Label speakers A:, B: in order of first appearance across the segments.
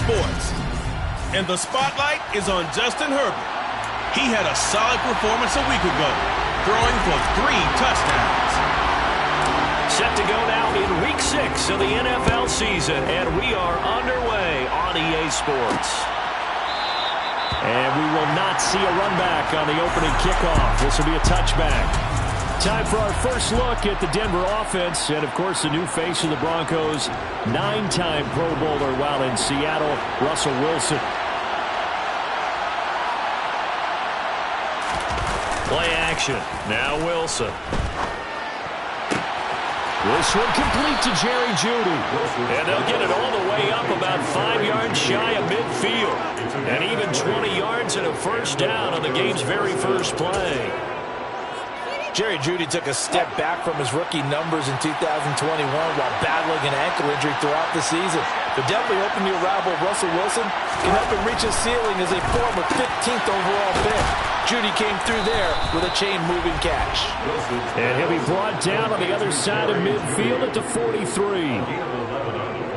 A: Sports. And the spotlight is on Justin Herbert. He had a solid performance a week ago, throwing for 3 touchdowns.
B: Set to go now in Week 6 of the NFL season, and we are underway on EA Sports. And we will not see a run back on the opening kickoff. This will be a touchback. Time for our first look at the Denver offense, and of course the new face of the Broncos, 9-time Pro Bowler while in Seattle, Russell Wilson. Play action. Now Wilson. This one complete to Jerry Jeudy. And they'll get it all the way up about 5 yards shy of midfield. And even 20 yards and a first down on the game's very first play.
C: Jerry Jeudy took a step back from his rookie numbers in 2021 while battling an ankle injury throughout the season. But definitely hoping the arrival of Russell Wilson can help him reach his ceiling as a former 15th overall pick. Jeudy came through there with a chain-moving catch.
B: And he'll be brought down on the other side of midfield at the 43.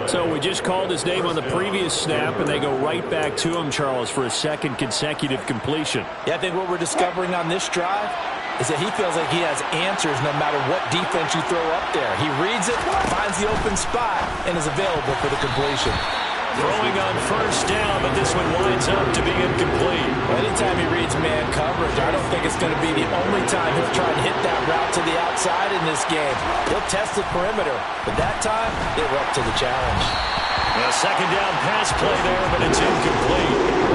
B: So we just called his name on the previous snap, and they go right back to him, Charles, for a second consecutive completion.
C: Yeah, I think what we're discovering on this drive is that he feels like he has answers no matter what defense you throw up there. He reads it, finds the open spot, and is available for the completion.
B: Throwing on first down, but this one winds up to be incomplete.
C: Anytime he reads man coverage, I don't think it's going to be the only time he'll try and hit that route to the outside in this game. He'll test the perimeter, but that time, they were up to the challenge.
B: A second down pass play there, but it's incomplete.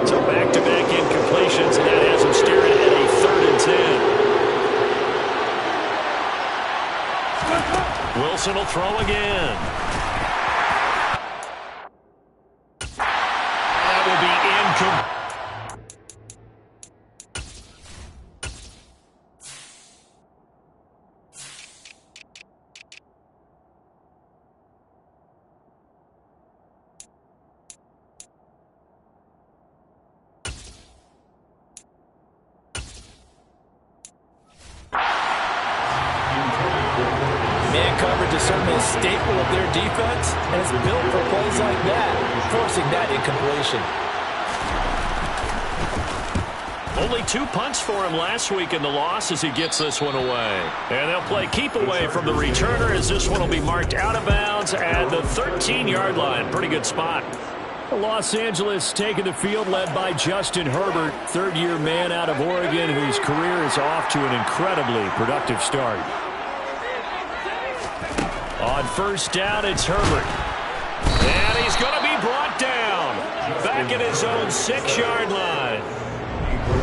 B: So back-to-back incompletions, and that has him staring at a 3rd and 10. Wilson will throw again. That will be incomplete.
C: Certainly a staple of their defense, and it's built for plays like that, forcing that incompletion.
B: Only 2 punts for him last week in the loss as he gets this one away. And they'll play keep away from the returner as this one will be marked out of bounds at the 13-yard line. Pretty good spot. Los Angeles taking the field led by Justin Herbert, 3rd-year man out of Oregon whose career is off to an incredibly productive start. On first down, it's Herbert. And he's going to be brought down. Back at his own 6-yard line.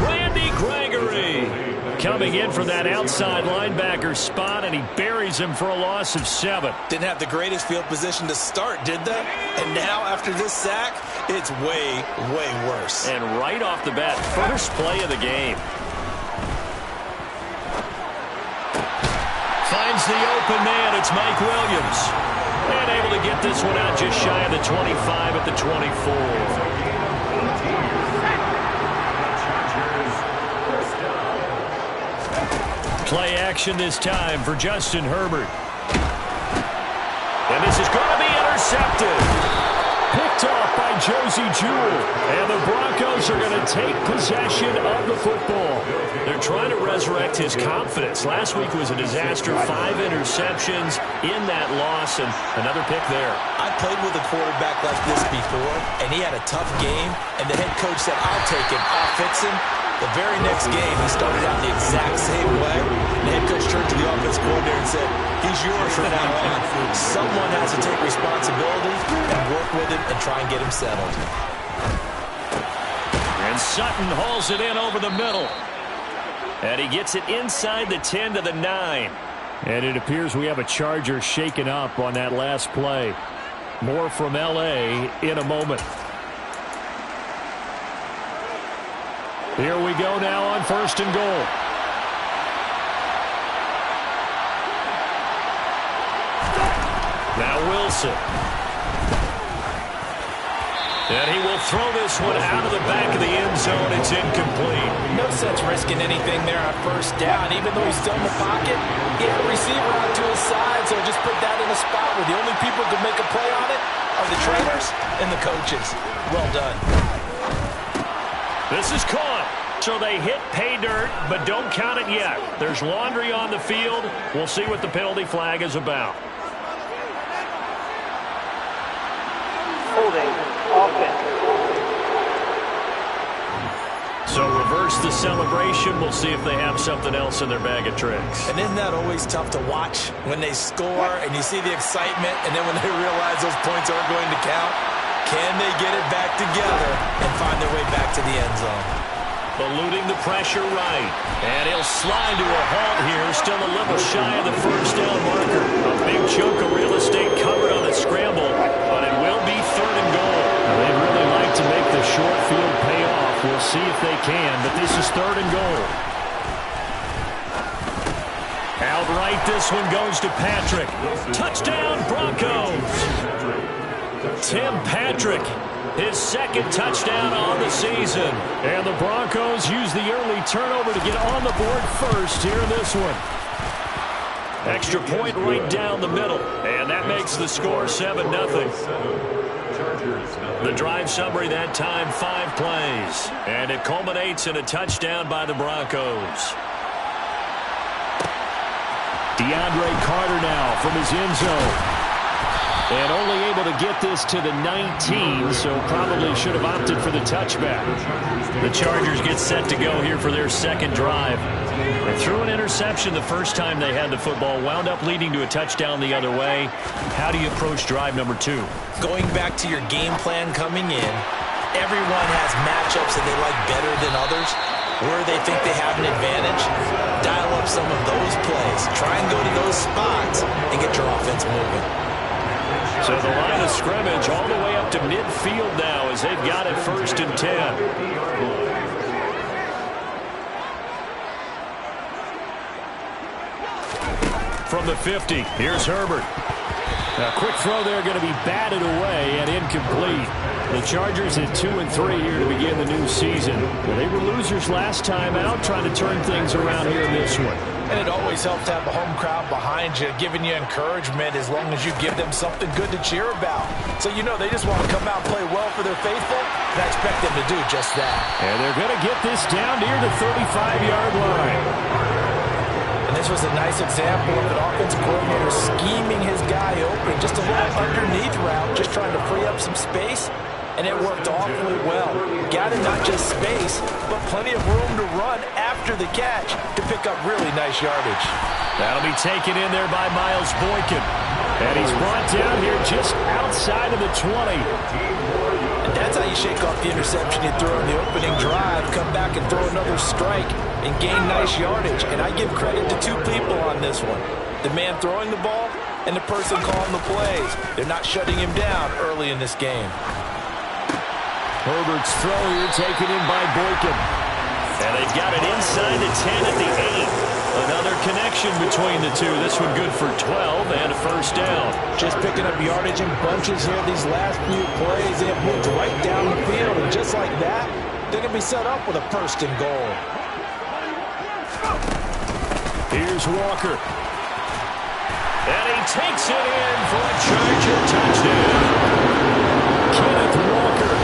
B: Randy Gregory coming in from that outside linebacker spot, and he buries him for a loss of 7.
C: Didn't have the greatest field position to start, did they? And now, after this sack, it's way, way worse.
B: And right off the bat, first play of the game. Finds the open man. It's Mike Williams. And able to get this one out just shy of the 25 at the 24. Play action this time for Justin Herbert. And this is going to be intercepted. Picked off by Josie Jewell. And the Broncos are going to take possession of the football. They're trying to resurrect his confidence. Last week was a disaster. 5 interceptions in that loss, and another pick there.
C: I played with a quarterback like this before, and he had a tough game, and the head coach said, I'll take him, I'll fix him. The very next game, he started out the exact same way. The head coach turned to the offensive coordinator and said, he's yours from now on. Someone has to take responsibility and work with him and try and get him settled.
B: And Sutton hauls it in over the middle. And he gets it inside the 10 to the 9. And it appears we have a Charger shaken up on that last play. More from L.A. in a moment. Here we go now on 1st and goal. Now Wilson. And he will throw this one out of the back of the end zone. It's incomplete.
C: No sense risking anything there on first down. Even though he's still in the pocket, he had a receiver out to his side, so just put that in a spot where the only people who can make a play on it are the trainers and the coaches. Well done.
B: This is caught. So they hit pay dirt, but don't count it yet. There's laundry on the field. We'll see what the penalty flag is about.
D: Holding offense.
B: So reverse the celebration. We'll see if they have something else in their bag of tricks.
C: And isn't that always tough to watch when they score and you see the excitement, and then when they realize those points aren't going to count? Can they get it back together and find their way back to the end zone?
B: Eluding the pressure right. And he'll slide to a halt here. Still a little shy of the first down marker. A big chunk of real estate covered on the scramble, but it will be 3rd and goal. Now, they'd really like to make the short field pay off. We'll see if they can, but this is 3rd and goal. Outright, this one goes to Patrick. Touchdown, Broncos. Tim Patrick, his 2nd touchdown on the season. And the Broncos use the early turnover to get on the board first here in this one. Extra point right down the middle. And that makes the score 7-0. The drive summary that time, 5 plays. And it culminates in a touchdown by the Broncos. DeAndre Carter now from his end zone. And only able to get this to the 19, so probably should have opted for the touchback. The Chargers get set to go here for their 2nd drive. They threw an interception the first time they had the football, wound up leading to a touchdown the other way. How do you approach drive number 2?
C: Going back to your game plan coming in, everyone has matchups that they like better than others. Where they think they have an advantage, dial up some of those plays. Try and go to those spots and get your offense moving.
B: So the line of scrimmage all the way up to midfield now as they've got it 1st and 10. From the 50, here's Herbert. A quick throw there going to be batted away and incomplete. The Chargers at 2-3 here to begin the new season. They were losers last time out, trying to turn things around here in this one.
C: And it always helps to have a home crowd behind you, giving you encouragement as long as you give them something good to cheer about. So you know they just want to come out and play well for their faithful, and I expect them to do just that.
B: And they're going to get this down near the 35-yard line.
C: And this was a nice example of an offensive coordinator scheming his guy open, just a little underneath route, just trying to free up some space. And it worked awfully well. Got not just space, but plenty of room to run after the catch to pick up really nice yardage.
B: That'll be taken in there by Miles Boykin. And he's brought down here just outside of the 20.
C: And that's how you shake off the interception you throw in the opening drive, come back and throw another strike and gain nice yardage. And I give credit to 2 people on this one. The man throwing the ball and the person calling the plays. They're not shutting him down early in this game.
B: Herbert's throw here taken in by Boykin. And they've got it inside the 10 at the 8. Another connection between the two. This one good for 12 and a 1st down.
C: Just picking up yardage in bunches here these last few plays. They have moved right down the field. And just like that, they're going to be set up with a 1st and goal.
B: Here's Walker. And he takes it in for a Charger touchdown. Kenneth Walker.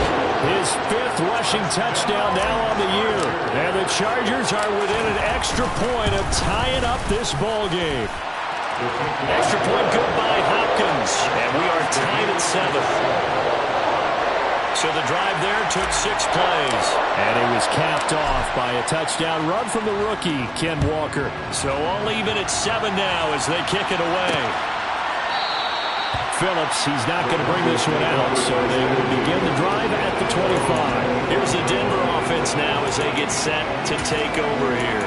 B: His 5th rushing touchdown now on the year. And the Chargers are within an extra point of tying up this ball game. Extra point good by Hopkins. And we are tied at 7. So the drive there took 6 plays. And it was capped off by a touchdown run from the rookie, Ken Walker. So all even at 7 now as they kick it away. Phillips, he's not going to bring this one out, so they will begin the drive at the 25. Here's the Denver offense now as they get set to take over here.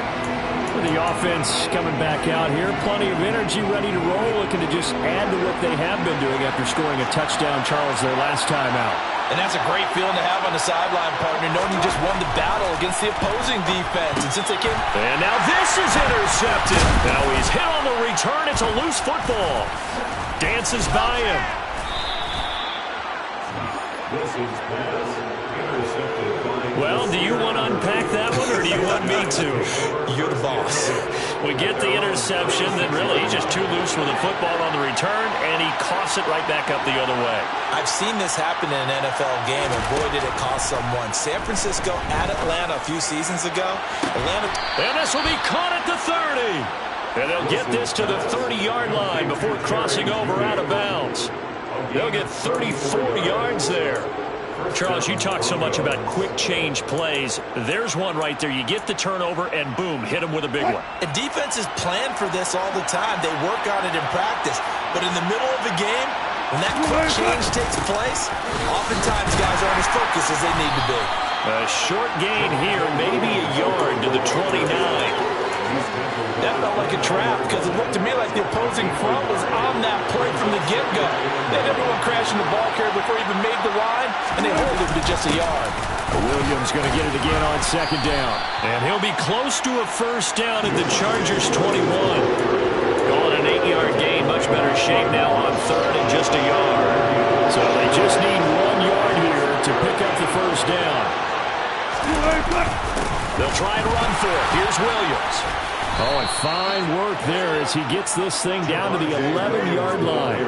B: The offense coming back out here, plenty of energy, ready to roll, looking to just add to what they have been doing after scoring a touchdown, Charles, their last time out.
C: And that's a great feeling to have on the sideline, partner, knowing you just won the battle against the opposing defense. And since they came...
B: And now this is intercepted. Now he's hit on the return. It's a loose football. Dances by him. Well, do you want to unpack that one, or do you want me to?
C: You're the boss.
B: We get the interception, then really he's just too loose with the football on the return, and he coughs it right back up the other way.
C: I've seen this happen in an NFL game, and boy, did it cost someone. San Francisco at Atlanta a few seasons ago.
B: And this will be caught at the 30. And they'll get this to the 30-yard line before crossing over out of bounds. They'll get 34 yards there. Charles, you talk so much about quick change plays. There's one right there. You get the turnover, and boom, hit them with a big one.
C: And defenses plan for this all the time. They work on it in practice. But in the middle of the game, when that quick change takes place, oftentimes guys aren't as focused as they need to be.
B: A short gain here, maybe a yard to the 29.
C: That felt like a trap because it looked to me like the opposing front was on that play from the get-go. They had everyone crashing the ball carrier before he even made the line, and they hold him to just a yard.
B: Williams going to get it again on second down. And he'll be close to a first down at the Chargers' 21. Calling an 8-yard gain, much better shape now on third and just a yard. So they just need 1 yard here to pick up the first down. They'll try and run for it. Here's Williams. Oh, and fine work there as he gets this thing down to the 11-yard line.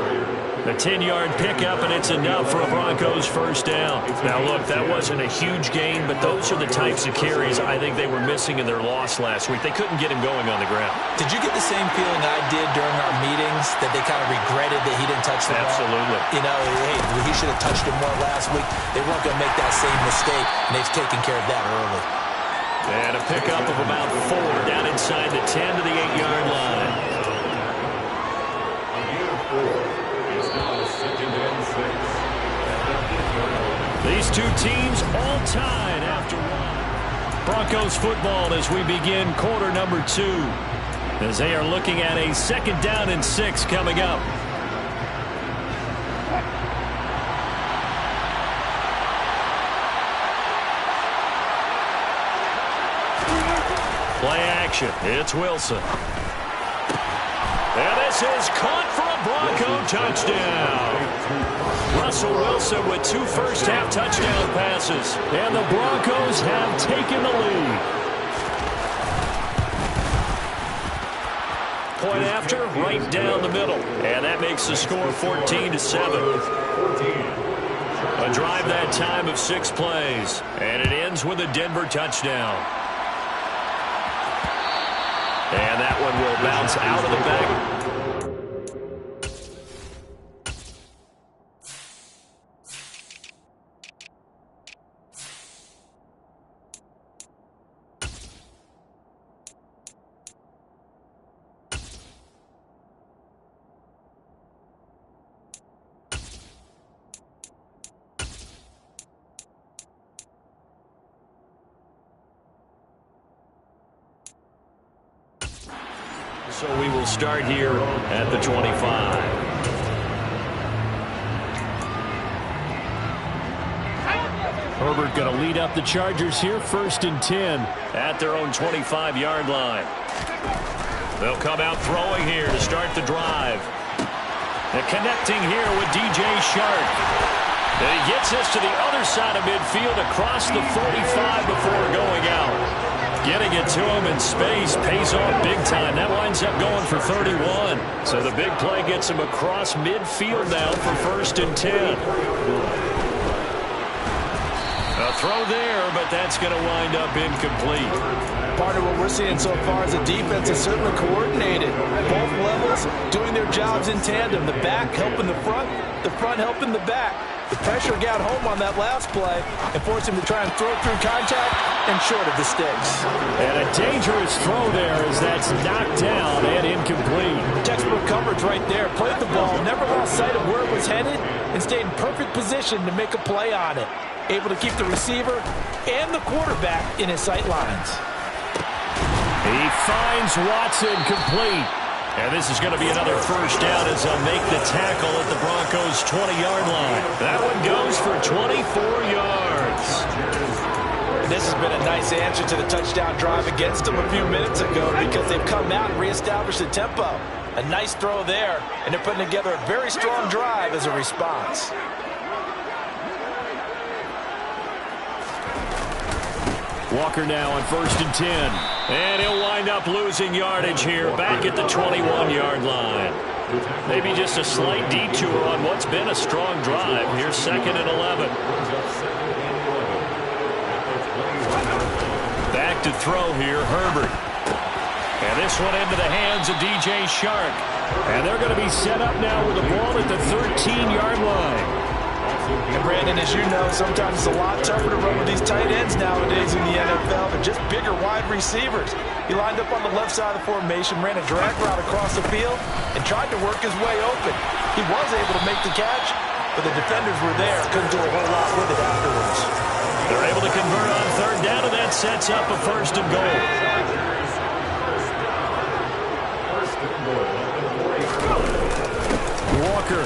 B: A 10-yard pickup, and it's enough for a Broncos first down. Now, look, that wasn't a huge gain, but those are the types of carries I think they were missing in their loss last week. They couldn't get him going on the ground.
C: Did you get the same feeling I did during our meetings, that they kind of regretted that he didn't touch the ball?
B: Absolutely.
C: You know, hey, he should have touched it more last week. They weren't going to make that same mistake, and they've taken care of that early.
B: And a pickup of about 4 down inside the 10 to the 8-yard line. These two teams all tied after one. Broncos football as we begin quarter number 2. As they are looking at a 2nd down and 6 coming up. Play action. It's Wilson. And this is caught for a Bronco touchdown. Russell Wilson with 2 first-half touchdown passes. And the Broncos have taken the lead. Point after, right down the middle. And that makes the score 14-7. A drive that time of 6 plays. And it ends with a Denver touchdown. And that one will bounce out of the back. So we will start here at the 25. Herbert going to lead up the Chargers here, 1st and 10 at their own 25-yard line. They'll come out throwing here to start the drive. And connecting here with DJ Shark. And he gets this to the other side of midfield across the 45 before going out. Getting it to him in space pays off big time. That winds up going for 31. So the big play gets him across midfield now for 1st and 10. A throw there, but that's going to wind up incomplete.
C: Part of what we're seeing so far is the defense is certainly coordinated. Both levels doing their jobs in tandem. The back helping the front helping the back. The pressure got home on that last play and forced him to try and throw through contact and short of the sticks.
B: And a dangerous throw there as that's knocked down and incomplete.
C: Textbook coverage right there. Played the ball, never lost sight of where it was headed, and stayed in perfect position to make a play on it. Able to keep the receiver and the quarterback in his sight lines.
B: He finds Watson complete. And this is going to be another first down as they'll make the tackle at the Broncos' 20-yard line. That one goes for 24 yards.
C: This has been a nice answer to the touchdown drive against them a few minutes ago because they've come out and reestablished the tempo. A nice throw there, and they're putting together a very strong drive as a response.
B: Walker now on 1st and 10. And he'll wind up losing yardage here back at the 21-yard line. Maybe just a slight detour on what's been a strong drive. Here's 2nd and 11. Back to throw here, Herbert. And this one into the hands of DJ Shark. And they're going to be set up now with the ball at the 13-yard line.
C: And Brandon, as you know, sometimes it's a lot tougher to run with these tight ends nowadays in the NFL. They're just bigger wide receivers. He lined up on the left side of the formation, ran a drag route across the field, and tried to work his way open. He was able to make the catch, but the defenders were there. Couldn't do a whole lot with it afterwards.
B: They're able to convert on 3rd down, and that sets up a 1st and goal. Walker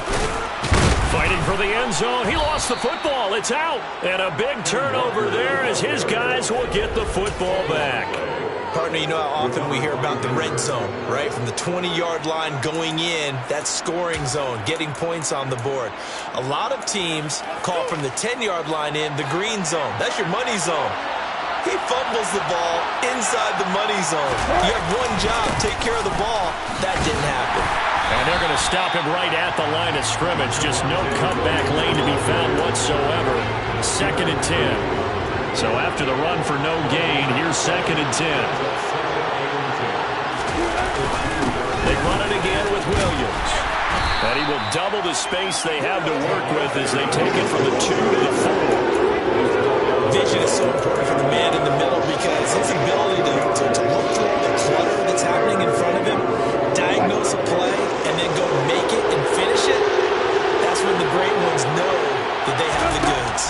B: fighting for the end zone. He lost the football. It's out. And a big turnover there as his guys will get the football back.
C: Partner, you know how often we hear about the red zone, right? From the 20-yard line going in, that scoring zone, getting points on the board. A lot of teams call from the 10-yard line in the green zone. That's your money zone. He fumbles the ball inside the money zone. You have one job, take care of the ball. That didn't happen.
B: And they're going to stop him right at the line of scrimmage. Just no cutback lane to be found whatsoever. 2nd and 10. So after the run for no gain, here's 2nd and 10. They run it again with Williams. And he will double the space they have to work with as they take it from the 2 to the 4.
C: Vision is so important for the man in the middle because his ability to look through all the clutter that's happening in front of him, diagnose a play, and then go make it and finish it, that's when the great ones know that they have the goods.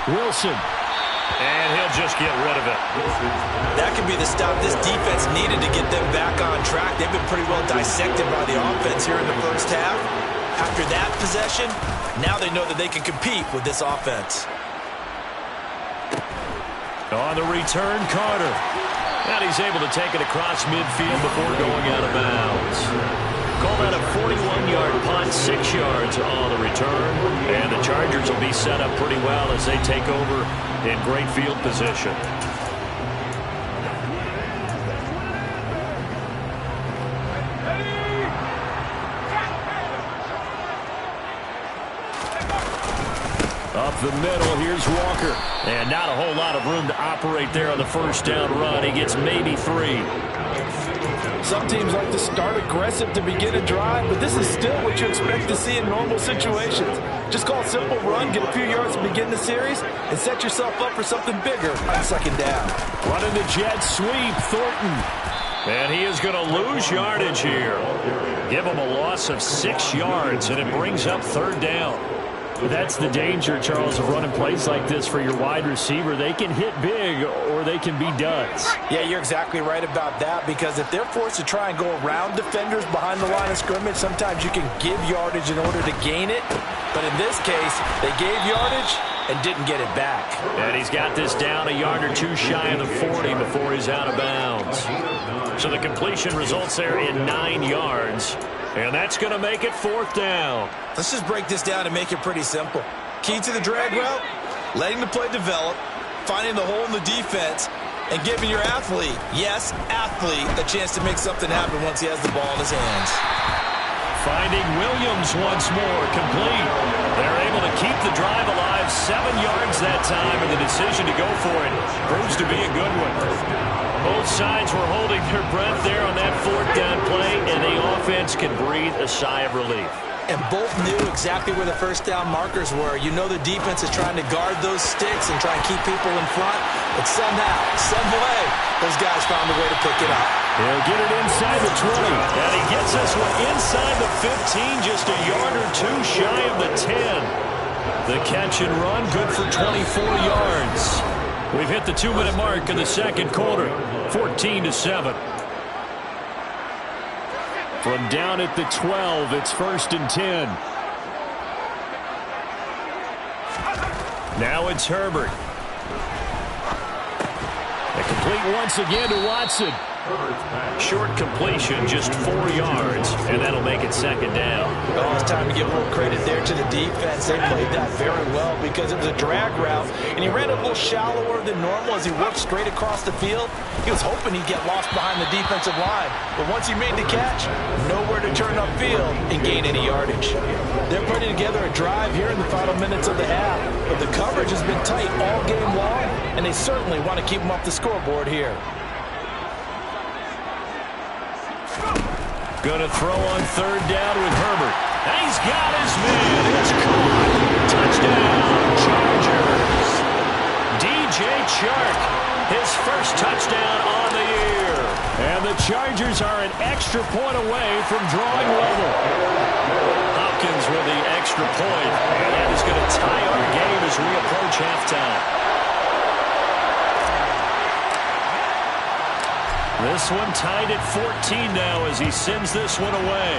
B: Wilson. And he'll just get rid of it.
C: That could be the stop this defense needed to get them back on track. They've been pretty well dissected by the offense here in the first half. After that possession, now they know that they can compete with this offense.
B: On the return, Carter. And he's able to take it across midfield before going out of bounds. Call that a 41-yard punt, 6 yards on the return. And the Chargers will be set up pretty well as they take over in great field position. Up the middle, here's Walker. And not a whole lot of room to operate there on the 1st down run. He gets maybe 3.
D: Some teams like to start aggressive to begin a drive, but this is still what you expect to see in normal situations. Just call a simple run, get a few yards to begin the series, and set yourself up for something bigger on 2nd down.
B: Running the jet sweep, Thornton. And he is going to lose yardage here. Give him a loss of 6 yards, and it brings up 3rd down. That's the danger, Charles, of running plays like this for your wide receiver. They can hit big or they can be duds.
D: Yeah, you're exactly right about that because if they're forced to try and go around defenders behind the line of scrimmage, sometimes you can give yardage in order to gain it. But in this case, they gave yardage and didn't get it back.
B: And he's got this down a yard or 2 shy of the 40 before he's out of bounds. So the completion results there in 9 yards. And that's going to make it 4th down.
C: Let's just break this down and make it pretty simple. Key to the drag route, letting the play develop, finding the hole in the defense, and giving your athlete, yes, athlete, a chance to make something happen once he has the ball in his hands.
B: Finding Williams once more, complete. They're able to keep the drive alive, 7 yards that time, and the decision to go for it proves to be a good one. Both sides were holding their breath there on that 4th down play, and the offense can breathe a sigh of relief.
C: And both knew exactly where the 1st down markers were. You know the defense is trying to guard those sticks and try and keep people in front, but somehow, some way, those guys found a way to pick it up.
B: He'll get it inside the 20, and he gets this one inside the 15, just a yard or 2 shy of the 10. The catch and run, good for 24 yards. We've hit the 2-minute mark in the 2nd quarter, 14-7. From down at the 12, it's 1st and 10. Now it's Herbert. And complete once again to Watson. Short completion, just 4 yards, and that'll make it second down.
C: Well, it's time to give a little credit there to the defense. They played that very well because it was a drag route, and he ran a little shallower than normal as he worked straight across the field. He was hoping he'd get lost behind the defensive line, but once he made the catch, nowhere to turn upfield and gain any yardage. They're putting together a drive here in the final minutes of the half, but the coverage has been tight all game long, and they certainly want to keep them off the scoreboard here.
B: Going to throw on third down with Herbert. And he's got his man. It's caught. Touchdown, Chargers. DJ Chark, his first touchdown on the year. And the Chargers are an extra point away from drawing level. Hopkins with the extra point. And that is going to tie our game as we approach halftime. This one tied at 14 now as he sends this one away.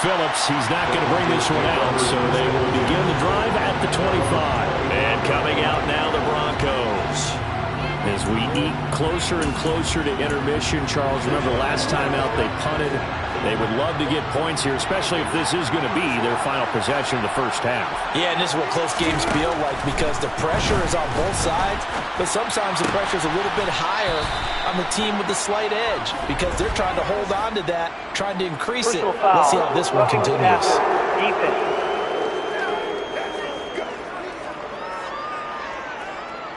B: Phillips, he's not going to bring this one out, so they will begin the drive at the 25. And coming out now, the Broncos. As we eat closer and closer to intermission, Charles, remember last time out they punted. They would love to get points here, especially if this is going to be their final possession of the first half.
C: Yeah, and this is what close games feel like because the pressure is on both sides, but sometimes the pressure is a little bit higher on the team with the slight edge because they're trying to hold on to that, trying to increase it. Let's see how this one continues.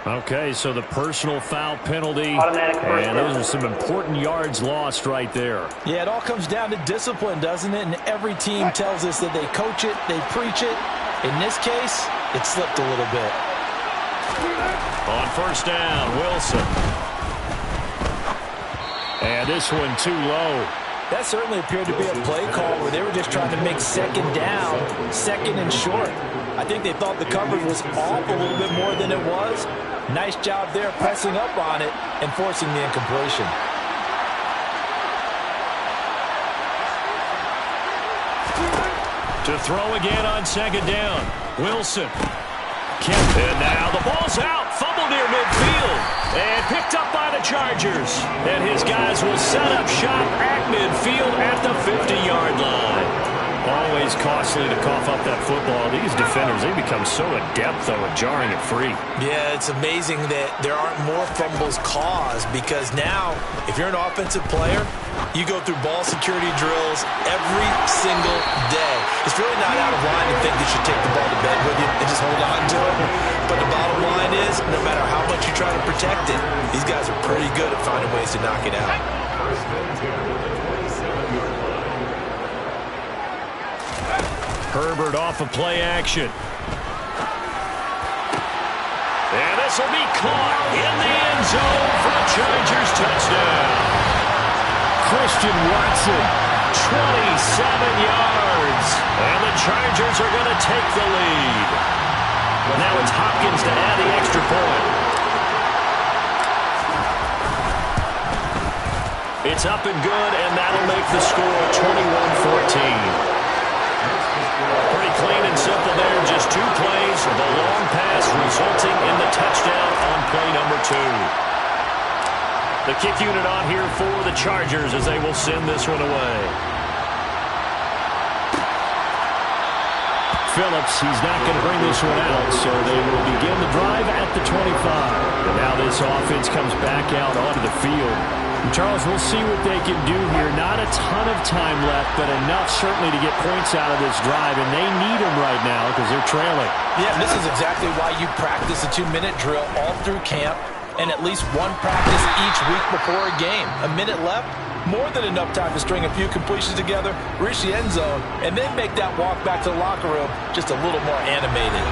B: Okay, so the personal foul penalty, and those are some important yards lost right there.
C: Yeah, it all comes down to discipline, doesn't it? And every team tells us that they coach it, they preach it. In this case, it slipped a little bit.
B: On first down, Wilson. And this one too low.
C: That certainly appeared to be a play call where they were just trying to make second down, second and short. I think they thought the coverage was off a little bit more than it was. Nice job there pressing up on it and forcing the incompletion.
B: To throw again on second down. Wilson. And now the ball's out. Fumble near midfield. And picked up by the Chargers. And his guys will set up shop at midfield at the 50-yard line. Always costly to cough up that football. These defenders, they become so adept, though, at jarring it free.
C: Yeah, it's amazing that there aren't more fumbles caused because now, if you're an offensive player, you go through ball security drills every single day. It's really not out of line to think you should take the ball to bed with you and just hold on to it. But the bottom line is, no matter how much you try to protect it, these guys are pretty good at finding ways to knock it out.
B: Herbert off of play action. And this will be caught in the end zone for a Chargers touchdown. Christian Watson, 27 yards. And the Chargers are going to take the lead. Now it's Hopkins to add the extra point. It's up and good, and that'll make the score 21-14. Pretty clean and simple there. Just 2 plays. The long pass resulting in the touchdown on play number 2. The kick unit on here for the Chargers as they will send this one away. Phillips, he's not going to bring this one out, so they will begin the drive at the 25. And now this offense comes back out onto the field. And Charles, we'll see what they can do here. Not a ton of time left, but enough certainly to get points out of this drive, and they need them right now because they're trailing.
C: Yeah, this is exactly why you practice a 2-minute drill all through camp and at least one practice each week before a game. A minute left, more than enough time to string a few completions together, reach the end zone, and then make that walk back to the locker room just a little more animated.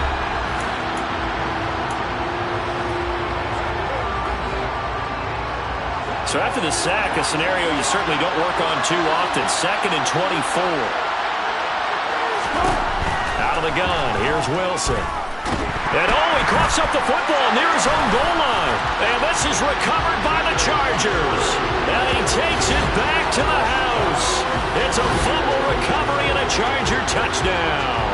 B: So after the sack, a scenario you certainly don't work on too often. 2nd and 24. Out of the gun, here's Wilson. And he coughs up the football near his own goal line. And this is recovered by the Chargers. And he takes it back to the house. It's a fumble recovery and a Charger touchdown.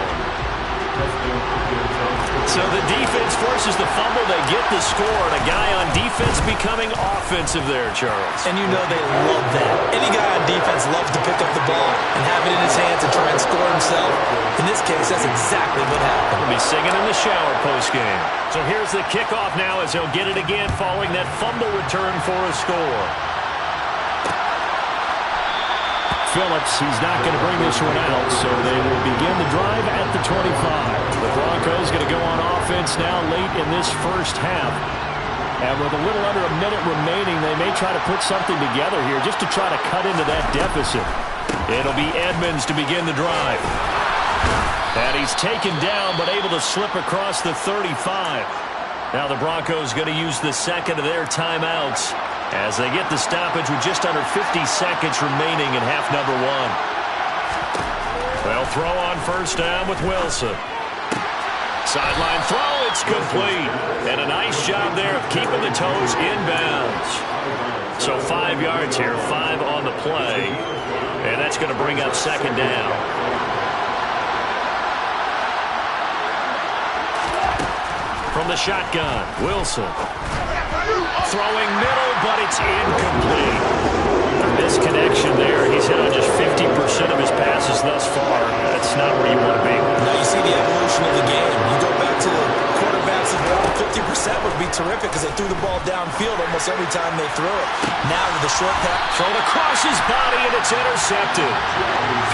B: So the defense forces the fumble. They get the score. And a guy on defense becoming offensive there, Charles.
C: And you know they love that. Any guy on defense loves to pick up the ball and have it in his hands and try and score himself. In this case, that's exactly what happened.
B: He'll be singing in the shower post-game. So here's the kickoff now as he'll get it again following that fumble return for a score.
E: Phillips, he's not going to bring this one out, so they will begin the drive at the 25. The Broncos going to go on offense now late in this first half. And with a little under a minute remaining, they may try to put something together here just to try to cut into that deficit.
B: It'll be Edmonds to begin the drive. And he's taken down but able to slip across the 35. Now the Broncos going to use the second of their timeouts as they get the stoppage with just under 50 seconds remaining in half number one. They'll throw on first down with Wilson. Sideline throw, it's complete. And a nice job there of keeping the toes inbounds. So 5 yards here, 5 on the play. And that's going to bring up second down. From the shotgun, Wilson. Throwing middle, but it's incomplete. A misconnection there. He's hit on just 50% of his passes thus far. That's not where you want to be.
C: Now you see the evolution of the game. You go back to the quarterbacks of the 50% would be terrific because they threw the ball downfield almost every time they threw it. Now with the short pass.
B: Thrown across his body, and it's intercepted.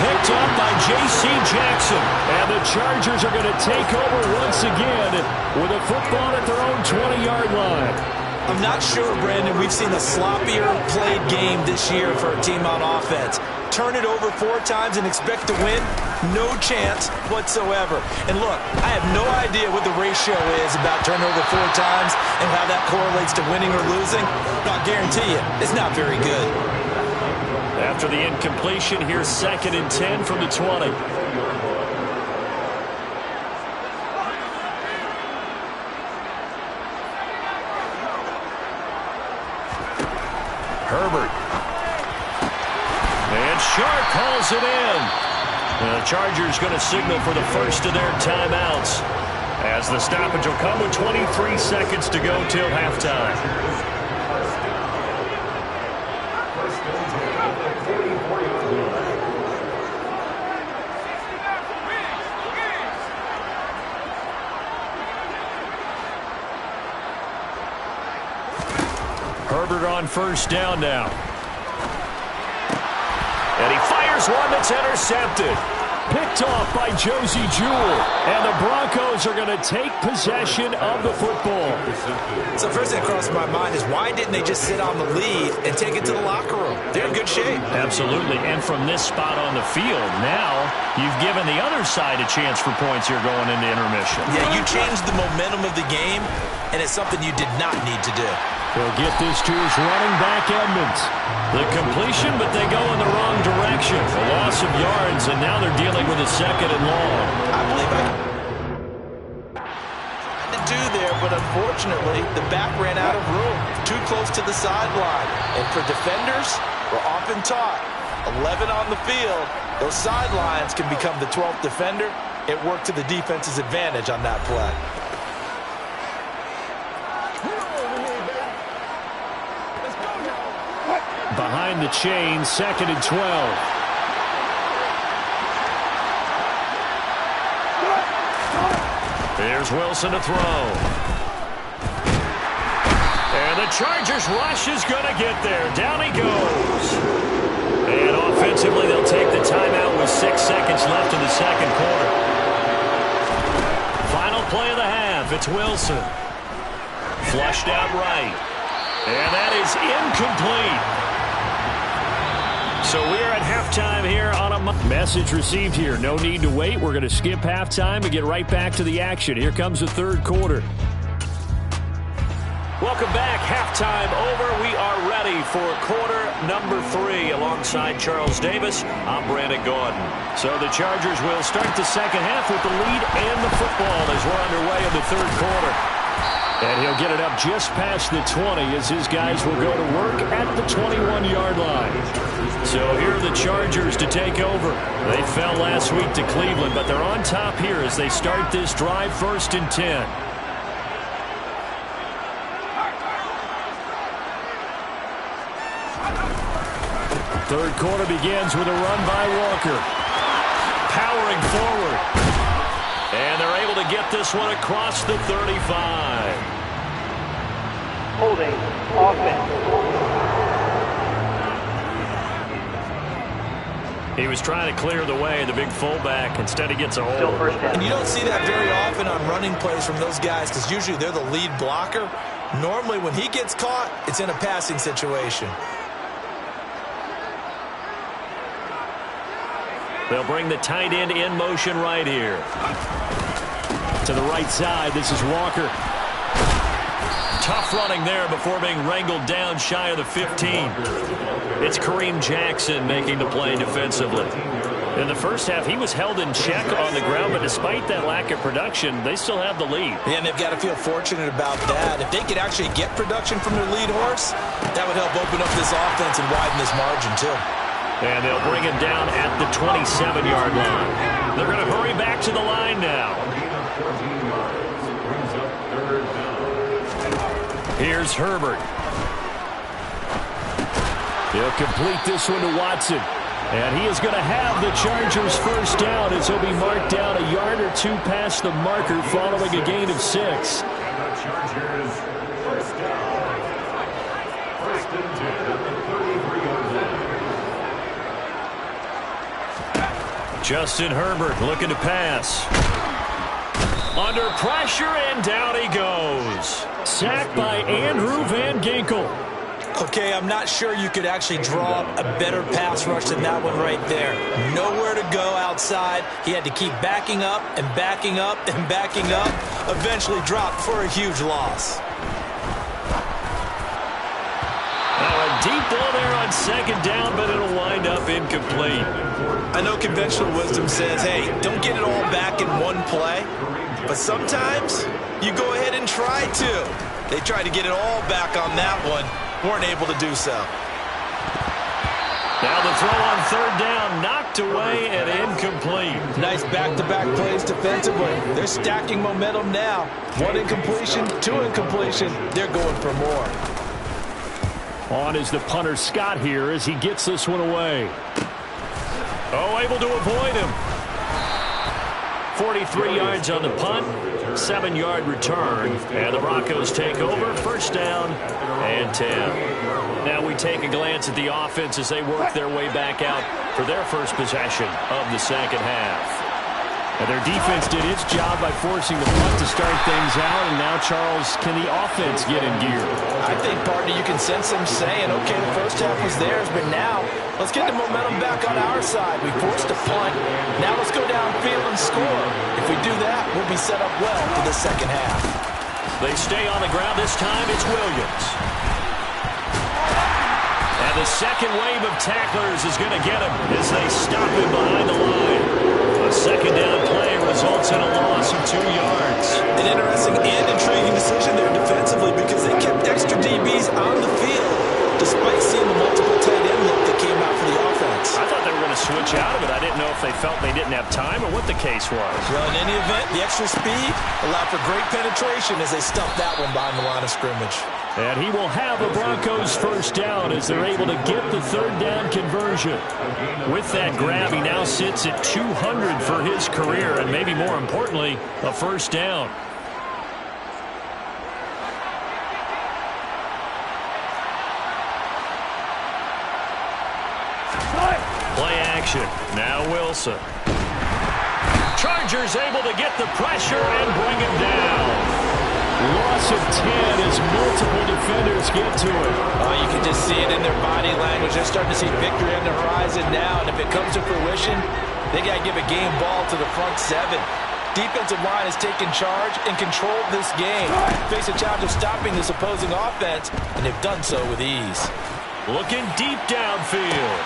B: Picked up by J.C. Jackson. And the Chargers are going to take over once again with a football at their own 20-yard line.
C: I'm not sure, Brandon, we've seen a sloppier played game this year for a team on offense. Turn it over 4 times and expect to win? No chance whatsoever. And look, I have no idea what the ratio is about turning over 4 times and how that correlates to winning or losing. But I guarantee you, it's not very good.
B: After the incompletion, here's 2nd and 10 from the 20. Herbert. And Sharp calls it in. The Chargers going to signal for the first of their timeouts as the stoppage will come with 23 seconds to go till halftime. Herbert on first down now. And he fires one that's intercepted. Picked off by Josie Jewell. And the Broncos are going to take possession of the football.
C: So first thing that crossed my mind is why didn't they just sit on the lead and take it to the locker room? They're in good shape.
B: Absolutely. And from this spot on the field, now you've given the other side a chance for points here going into intermission.
C: Yeah, you changed the momentum of the game, and it's something you did not need to do.
E: He'll get this to his running back, Edmonds.
B: The completion, but they go in the wrong direction. A loss of yards, and now they're dealing with a 2nd and long.
C: I believe I to do there, but unfortunately, the back ran out of room. Too close to the sideline. And for defenders, we're often taught, 11 on the field, those sidelines can become the 12th defender. It worked to the defense's advantage on that play.
E: Behind the chain, 2nd and 12.
B: There's Wilson to throw. And the Chargers rush is going to get there. Down he goes. And offensively, they'll take the timeout with 6 seconds left in the second quarter. Final play of the half. It's Wilson. Flushed out right. And that is incomplete. So we're at halftime here on a
E: message received here. No need to wait. We're going to skip halftime and get right back to the action. Here comes the third quarter.
B: Welcome back. Halftime over. We are ready for quarter number 3 alongside Charles Davis. I'm Brandon Gordon. So the Chargers will start the second half with the lead and the football as we're underway in the third quarter.
E: And he'll get it up just past the 20 as his guys will go to work at the 21-yard line. So here are the Chargers to take over. They fell last week to Cleveland, but they're on top here as they start this drive 1st and 10. Third quarter begins with a run by Walker. Powering forward. And they're able to get this one across the 35.
F: Holding offense.
B: He was trying to clear the way, the big fullback. Instead, he gets a hold.
C: And you don't see that very often on running plays from those guys because usually they're the lead blocker. Normally, when he gets caught, it's in a passing situation.
B: They'll bring the tight end in motion right here.
E: To the right side, this is Walker.
B: Tough running there before being wrangled down shy of the 15. It's Kareem Jackson making the play defensively. In the first half, he was held in check on the ground, but despite that lack of production, they still have the lead.
C: Yeah, and they've got to feel fortunate about that. If they could actually get production from their lead horse, that would help open up this offense and widen this margin, too.
B: And they'll bring him down at the 27-yard line. They're going to hurry back to the line now. Here's Herbert.
E: He'll complete this one to Watson. And he is going to have the Chargers first down as he'll be marked down a yard or two past the marker following a gain of 6.
B: Justin Herbert looking to pass. Under pressure, and down he goes.
E: Sacked by Andrew Van Ginkel.
C: Okay, I'm not sure you could actually draw up a better pass rush than that one right there. Nowhere to go outside. He had to keep backing up and backing up and backing up. Eventually dropped for a huge loss.
B: Now a deep ball there on 2nd down, but it'll wind up incomplete.
C: I know conventional wisdom says, hey, don't get it all back in one play. But sometimes you go ahead and try to. They tried to get it all back on that one. Weren't able to do so.
B: Now the throw on 3rd down, knocked away and incomplete.
D: Nice back-to-back plays defensively. They're stacking momentum now. 1 incompletion, 2 incompletion. They're going for more.
E: On is the punter Scott here as he gets this one away.
B: Oh, able to avoid him. 43 yards on the punt, 7-yard return, and the Broncos take over, 1st down and 10. Now we take a glance at the offense as they work their way back out for their first possession of the 2nd half.
E: And their defense did its job by forcing the punt to start things out, and now, Charles, can the offense get in gear?
D: I think, partner, you can sense them saying, okay, the first half was theirs, but now let's get the momentum back on our side. We forced a punt. Now let's go downfield and score. If we do that, we'll be set up well for the 2nd half.
B: They stay on the ground. This time it's Williams. And the second wave of tacklers is going to get him as they stop him behind the line. A 2nd down play results in a loss of 2 yards.
C: An interesting and intriguing decision there defensively because they kept extra DBs on the field despite seeing the multiple tight end look that came out for the offense.
B: I thought they were going to switch out of it. I didn't know if they felt they didn't have time or what the case was.
C: Well, in any event, the extra speed allowed for great penetration as they stuffed that one behind the line of scrimmage.
E: And he will have a Broncos first down as they're able to get the 3rd down conversion.
B: With that grab, he now sits at 200 for his career, and maybe more importantly, a first down. Play action. Now Wilson. Chargers able to get the pressure and bring him down.
E: Loss of 10 as multiple defenders get to it.
D: Oh, you can just see it in their body language. They're starting to see victory on the horizon now, and if it comes to fruition, they got to give a game ball to the front 7. Defensive line has taken charge and controlled this game. Face a challenge of stopping this opposing offense, and they've done so with ease.
B: Looking deep downfield.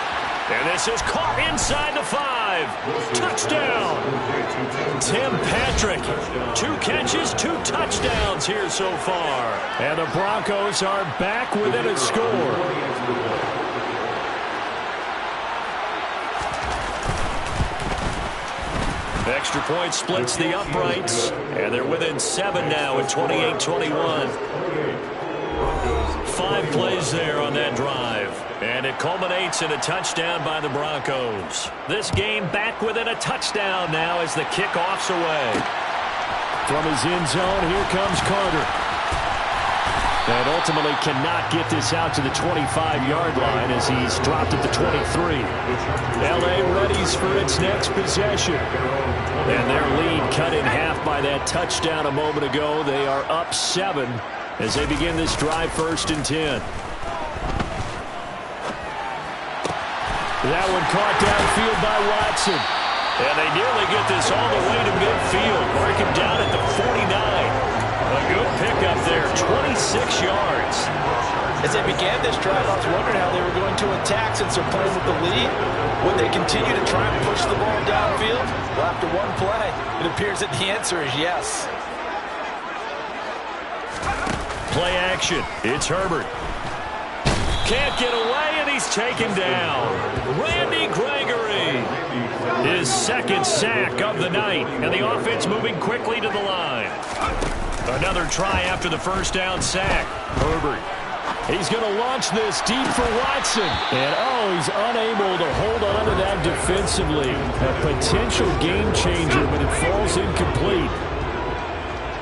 B: And this is caught inside the 5. Touchdown. Tim Patrick. 2 catches, 2 touchdowns here so far. And the Broncos are back within a score. Extra point splits the uprights. And they're within 7 now at 28-21. 5 plays there on that drive. And it culminates in a touchdown by the Broncos. This game back within a touchdown now as the kickoff's away.
E: From his end zone, here comes Carter. And ultimately cannot get this out to the 25-yard line as he's dropped at the 23. L.A. readies for its next possession. And their lead cut in half by that touchdown a moment ago. They are up 7 as they begin this drive 1st and 10. That one caught downfield by Watson.
B: And they nearly get this all the way to midfield. Mark him down at the 49. A good pickup there, 26 yards.
D: As they began this drive, I was wondering how they were going to attack since they're playing with the lead. Would they continue to try and push the ball downfield? Well, after one play, it appears that the answer is yes.
B: Play action. It's Herbert. Can't get away, and he's taken down. Randy Gregory. His 2nd sack of the night, and the offense moving quickly to the line. Another try after the 1st down sack. Herbert.
E: He's going to launch this deep for Watson. And, he's unable to hold on to that defensively. A potential game changer, but it falls incomplete.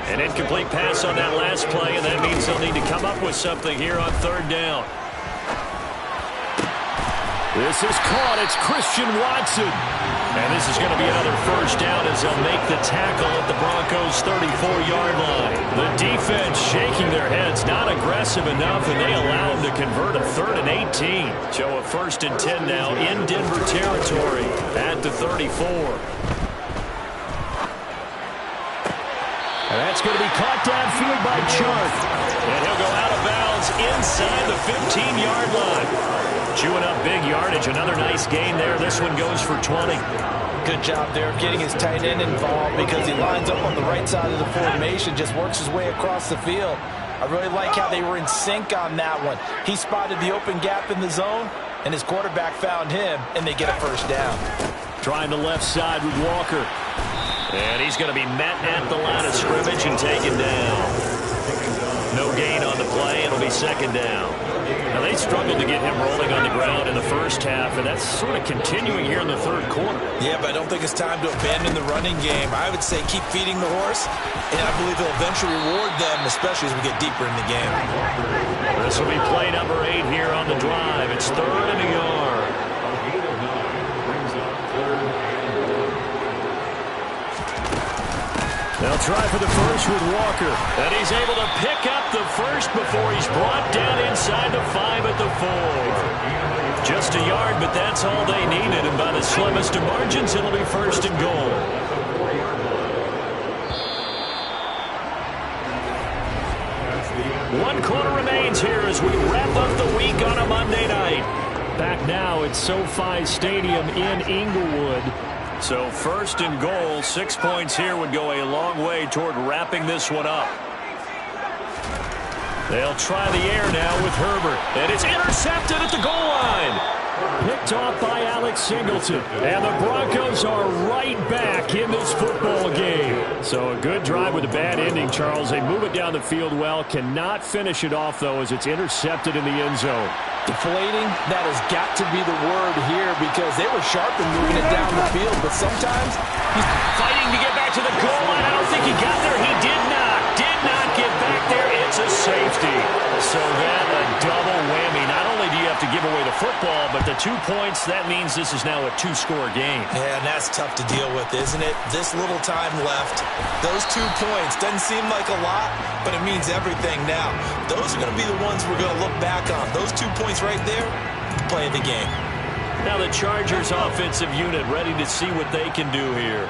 B: An incomplete pass on that last play, and that means they'll need to come up with something here on 3rd down.
E: This is caught. It's Christian Watson.
B: And this is going to be another 1st down as they'll make the tackle at the Broncos' 34-yard line. The defense shaking their heads, not aggressive enough, and they allow them to convert a 3rd and 18. So a 1st and 10 now in Denver territory at the 34.
E: And that's going to be caught downfield by Chark.
B: And he'll go out of bounds inside the 15-yard line. Chewing up big yardage. Another nice gain there. This one goes for 20.
D: Good job there of getting his tight end involved because he lines up on the right side of the formation, just works his way across the field. I really like how they were in sync on that one. He spotted the open gap in the zone, and his quarterback found him, and they get a 1st down.
E: Trying the left side with Walker.
B: And he's going to be met at the line of scrimmage and taken down. No gain on the play. It'll be 2nd down. Now, they struggled to get him rolling on the ground in the 1st half, and that's sort of continuing here in the 3rd quarter.
C: Yeah, but I don't think it's time to abandon the running game. I would say keep feeding the horse, and I believe he'll eventually reward them, especially as we get deeper in the game.
B: This will be play number 8 here on the drive. It's 3rd and a yard.
E: They'll try for the 1st with Walker.
B: And he's able to pick up the 1st before he's brought down inside the 5 at the 4. Just a yard, but that's all they needed. And by the slimmest of margins, it'll be 1st and goal. One quarter remains here as we wrap up the week on a Monday night.
E: Back now at SoFi Stadium in Inglewood.
B: So 1st and goal, 6 points here would go a long way toward wrapping this one up. They'll try the air now with Herbert. And it's intercepted at the goal line.
E: Picked off by Alex Singleton. And the Broncos are right back in this football game. So a good drive with a bad ending, Charles. They move it down the field well. Cannot finish it off, though, as it's intercepted in the end zone.
D: Deflating, that has got to be the word here because they were sharp in moving it down the field, but sometimes
B: he's fighting to get back to the goal line. I don't think he got there. He did not get back there. It's a safety. So that a double whammy. Not only do you have to give away the football, but the 2 points, that means this is now a 2-score game.
C: Yeah, and that's tough to deal with, isn't it? This little time left. Those 2 points doesn't seem like a lot, but it means everything now. Those are going to be the ones we're going to look back on. Those 2 points right there, play of the game.
B: Now the Chargers offensive unit ready to see what they can do here.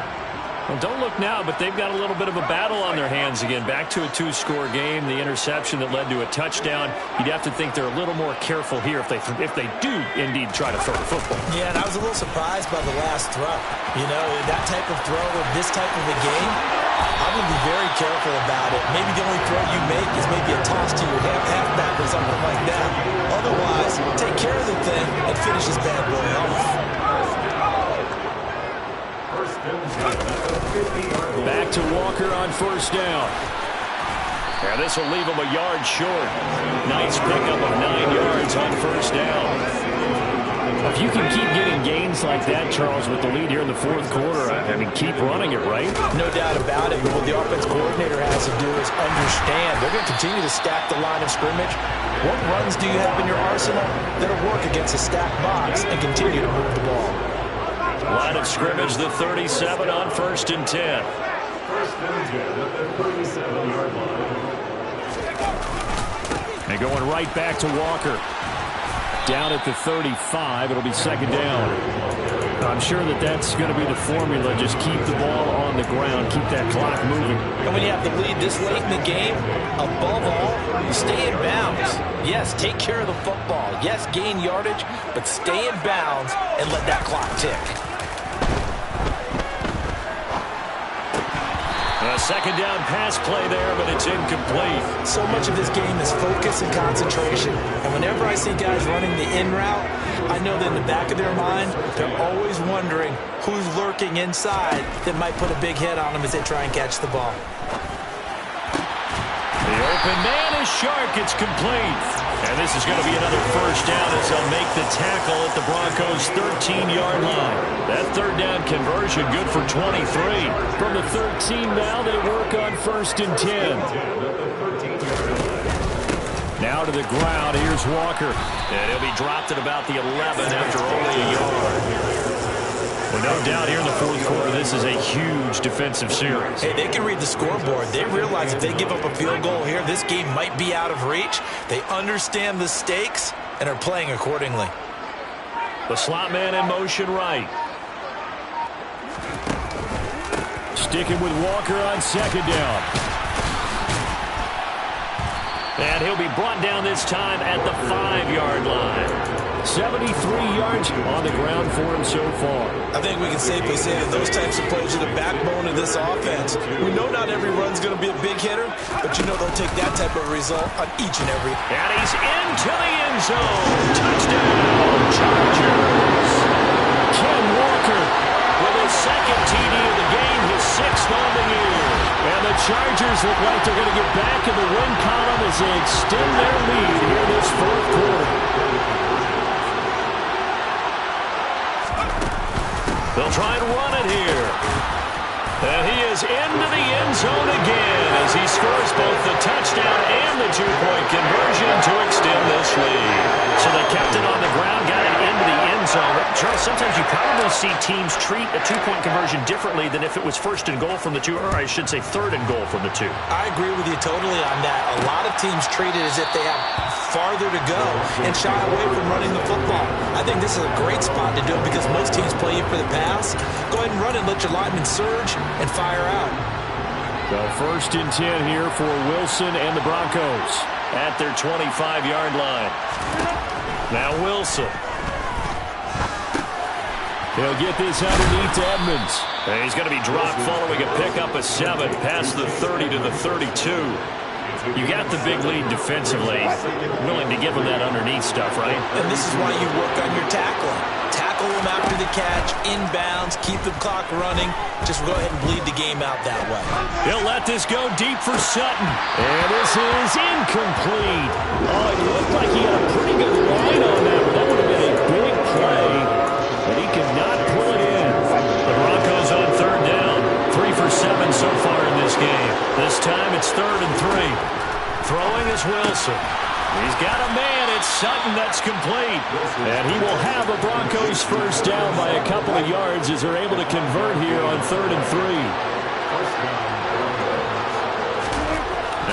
E: Well, don't look now, but they've got a little bit of a battle on their hands again. Back to a two-score game. The interception that led to a touchdown. You'd have to think they're a little more careful here if they do indeed try to throw the football.
C: Yeah, and I was a little surprised by the last throw. You know, that type of throw with this type of a game, I'm going to be very careful about it. Maybe the only throw you make is maybe a toss to your halfback or something like that. Otherwise, take care of the thing and finish this bad boy off.
E: Back to Walker on first down. And this will leave him a yard short. Nice pickup of 9 yards on first down. If you can keep getting gains like that, Charles, with the lead here in the fourth quarter, I mean, keep running it, right?
C: No doubt about it. But what the offense coordinator has to do is understand they're going to continue to stack the line of scrimmage. What runs do you have in your arsenal that'll work against a stacked box and continue to move the ball?
E: Line of scrimmage, the 37 on 1st and 10. And going right back to Walker. Down at the 35, it'll be second down. I'm sure that's going to be the formula. Just keep the ball on the ground, keep that clock moving.
C: And when you have the lead this late in the game, above all, stay in bounds. Yes, take care of the football. Yes, gain yardage, but stay in bounds and let that clock tick.
E: A second down pass play there, but it's incomplete.
C: So much of this game is focus and concentration. And whenever I see guys running the in route, I know that in the back of their mind, they're always wondering who's lurking inside that might put a big hit on them as they try and catch the ball.
E: The open man is Shark. It's complete. And this is going to be another first down as they'll make the tackle at the Broncos' 13-yard line. That third down conversion good for 23. From the 13 now, they work on 1st and 10. Now to the ground. Here's Walker. And he'll be dropped at about the 11 after only a yard. Well, no doubt here in the fourth quarter, this is a huge defensive series.
C: Hey, they can read the scoreboard. They realize if they give up a field goal here, this game might be out of reach. They understand the stakes and are playing accordingly.
E: The slot man in motion right. Sticking with Walker on second down. And he'll be brought down this time at the 5-yard line. 73 yards on the ground for him so far.
D: I think we can safely say that those types of plays are the backbone of this offense. We know not every run's going to be a big hitter, but you know they'll take that type of result on each and every.
E: And he's into the end zone. Touchdown, Chargers. Ken Walker with his second TD of the game, his 6th on the year. And the Chargers look like they're going to get back in the win column as they extend their lead here this fourth quarter. They'll try and run it here. And he is into the end zone again as he scores both the touchdown and the two-point conversion to extend this lead. So they kept it on the ground, got it into the end zone. Charles, sometimes you probably see teams treat a two-point conversion differently than if it was 1st and goal from the 2, or I should say 3rd and goal from the 2.
C: I agree with you totally on that. A lot of teams treat it as if they have farther to go and shy away from running the football. I think this is a great spot to do it because most teams play you for the pass. Go ahead and run it, let your linemen surge and fire out.
E: So 1st and 10 here for Wilson and the Broncos at their 25-yard line. Now Wilson. He'll get this underneath to Edmonds. And he's going to be dropped following a pickup of 7 past the 30 to the 32. You got the big lead defensively. Willing to give him that underneath stuff, right?
C: And this is why you work on your tackling. Tackle him after the catch, inbounds, keep the clock running. Just go ahead and bleed the game out that way.
E: He'll let this go deep for Sutton. And this is incomplete. Oh, it looked like he had a pretty good line on that, but that would have been a big play. But he could not pull it in. The Broncos on 3rd down. 3 for 7 so far in this game. This time it's 3rd and 3. Throwing is Wilson. He's got a man. It's Sutton. That's complete. And he will have a Broncos first down by a couple of yards as they're able to convert here on 3rd and 3.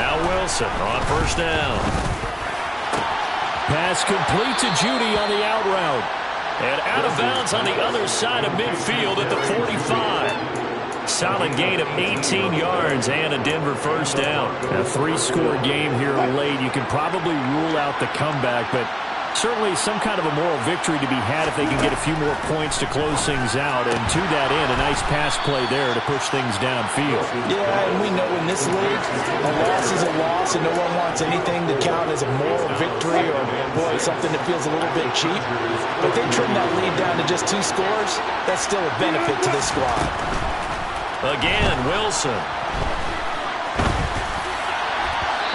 E: Now Wilson on first down. Pass complete to Judy on the out route. And out of bounds on the other side of midfield at the 45.
B: Solid gain of 18 yards and a Denver first down.
E: A 3-score game here late. You can probably rule out the comeback, but certainly some kind of a moral victory to be had if they can get a few more points to close things out. And to that end, a nice pass play there to push things downfield.
D: Yeah, and we know in this league, a loss is a loss, and no one wants anything to count as a moral victory or, boy, something that feels a little bit cheap. But they trim that lead down to just 2 scores. That's still a benefit to this squad.
B: Again, Wilson.